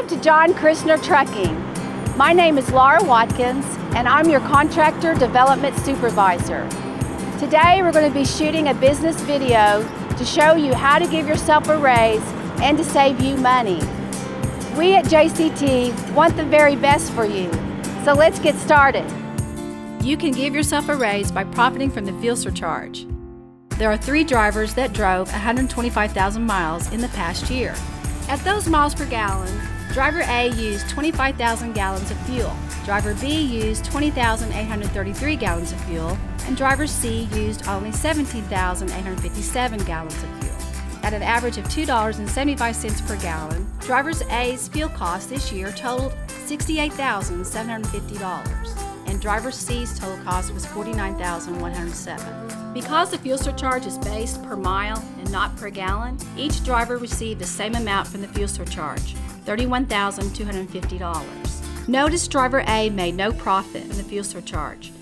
Welcome to John Christner Trucking. My name is Laura Watkins and I'm your Contractor Development Supervisor. Today we're going to be shooting a business video to show you how to give yourself a raise and to save you money. We at JCT want the very best for you, so let's get started. You can give yourself a raise by profiting from the fuel surcharge. There are 3 drivers that drove 125,000 miles in the past year. At those miles per gallon, driver A used 25,000 gallons of fuel, driver B used 20,833 gallons of fuel, and driver C used only 17,857 gallons of fuel. At an average of $2.75 per gallon, driver A's fuel cost this year totaled $68,750, and driver C's total cost was $49,107. Because the fuel surcharge is based per mile and not per gallon, each driver received the same amount from the fuel surcharge, $31,250. Notice driver A made no profit from the fuel surcharge,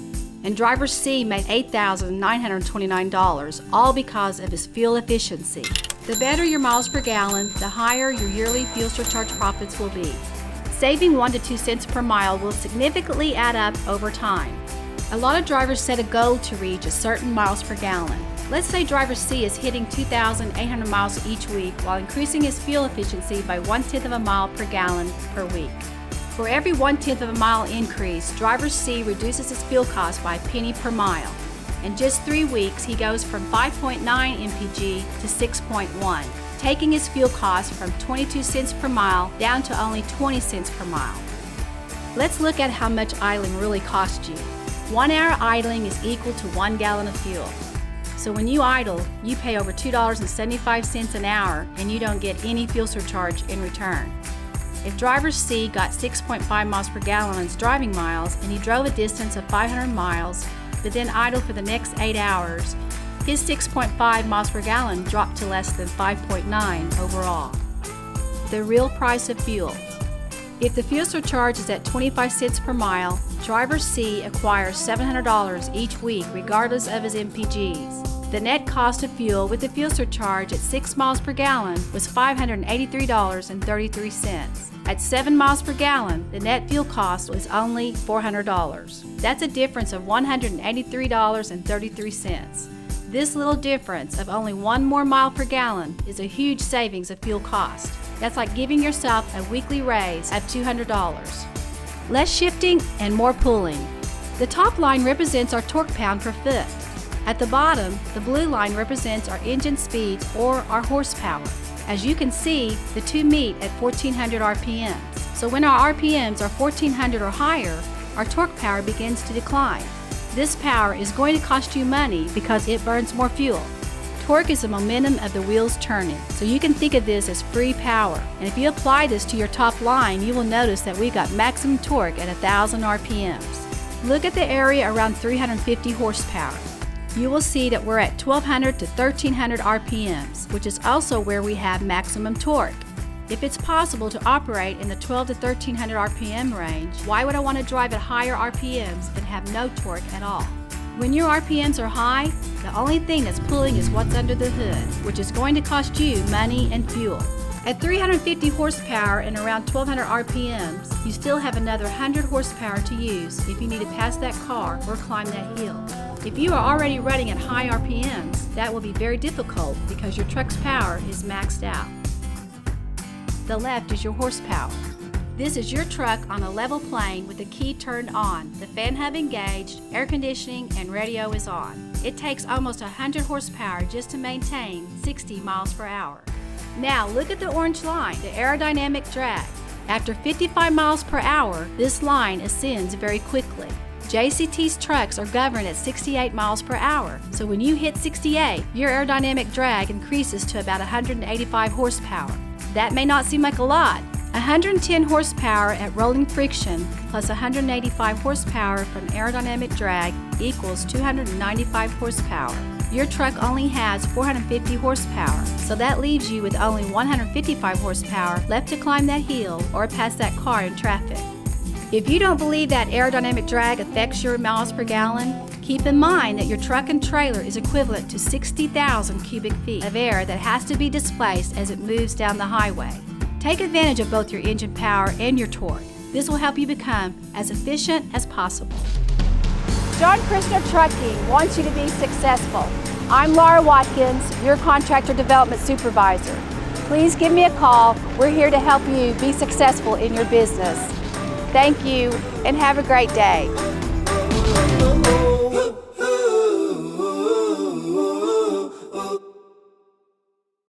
and driver C made $8,929, all because of his fuel efficiency. The better your miles per gallon, the higher your yearly fuel surcharge profits will be. Saving 1 to 2 cents per mile will significantly add up over time. A lot of drivers set a goal to reach a certain miles per gallon. Let's say driver C is hitting 2,800 miles each week while increasing his fuel efficiency by 1/10 of a mile per gallon per week. For every 1/10 of a mile increase, driver C reduces his fuel cost by a penny per mile. In just 3 weeks, he goes from 5.9 mpg to 6.1, taking his fuel cost from 22 cents per mile down to only 20 cents per mile. Let's look at how much idling really costs you. 1 hour idling is equal to 1 gallon of fuel. So when you idle, you pay over $2.75 an hour and you don't get any fuel surcharge in return. If driver C got 6.5 miles per gallon on his driving miles and he drove a distance of 500 miles, but then idled for the next 8 hours, his 6.5 miles per gallon dropped to less than 5.9 overall. The real price of fuel. If the fuel surcharge is at 25 cents per mile, driver C acquires $700 each week regardless of his MPGs. The net cost of fuel with the fuel surcharge at 6 miles per gallon was $583.33. At 7 miles per gallon, the net fuel cost was only $400. That's a difference of $183.33. This little difference of only 1 more mile per gallon is a huge savings of fuel cost. That's like giving yourself a weekly raise of $200. Less shifting and more pulling. The top line represents our torque pound per foot. At the bottom, the blue line represents our engine speeds or our horsepower. As you can see, the two meet at 1400 RPMs. So when our RPMs are 1400 or higher, our torque power begins to decline. This power is going to cost you money because it burns more fuel. Torque is the momentum of the wheels turning, so you can think of this as free power. And if you apply this to your top line, you will notice that we've got maximum torque at 1000 RPMs. Look at the area around 350 horsepower. You will see that we're at 1200 to 1300 RPMs, which is also where we have maximum torque. If it's possible to operate in the 12 to 1300 RPM range, why would I want to drive at higher RPMs and have no torque at all? When your RPMs are high, the only thing that's pulling is what's under the hood, which is going to cost you money and fuel. At 350 horsepower and around 1200 RPMs, you still have another 100 horsepower to use if you need to pass that car or climb that hill. If you are already running at high RPMs, that will be very difficult because your truck's power is maxed out. The left is your horsepower. This is your truck on a level plane with the key turned on, the fan hub engaged, air conditioning, and radio is on. It takes almost 100 horsepower just to maintain 60 miles per hour. Now look at the orange line, the aerodynamic drag. After 55 miles per hour, this line ascends very quickly. JCT's trucks are governed at 68 miles per hour, so when you hit 68, your aerodynamic drag increases to about 185 horsepower. That may not seem like a lot. 110 horsepower at rolling friction plus 185 horsepower from aerodynamic drag equals 295 horsepower. Your truck only has 450 horsepower, so that leaves you with only 155 horsepower left to climb that hill or pass that car in traffic. If you don't believe that aerodynamic drag affects your miles per gallon, keep in mind that your truck and trailer is equivalent to 60,000 cubic feet of air that has to be displaced as it moves down the highway. Take advantage of both your engine power and your torque. This will help you become as efficient as possible. John Christner Trucking wants you to be successful. I'm Laura Watkins, your Contractor Development Supervisor. Please give me a call. We're here to help you be successful in your business. Thank you and have a great day.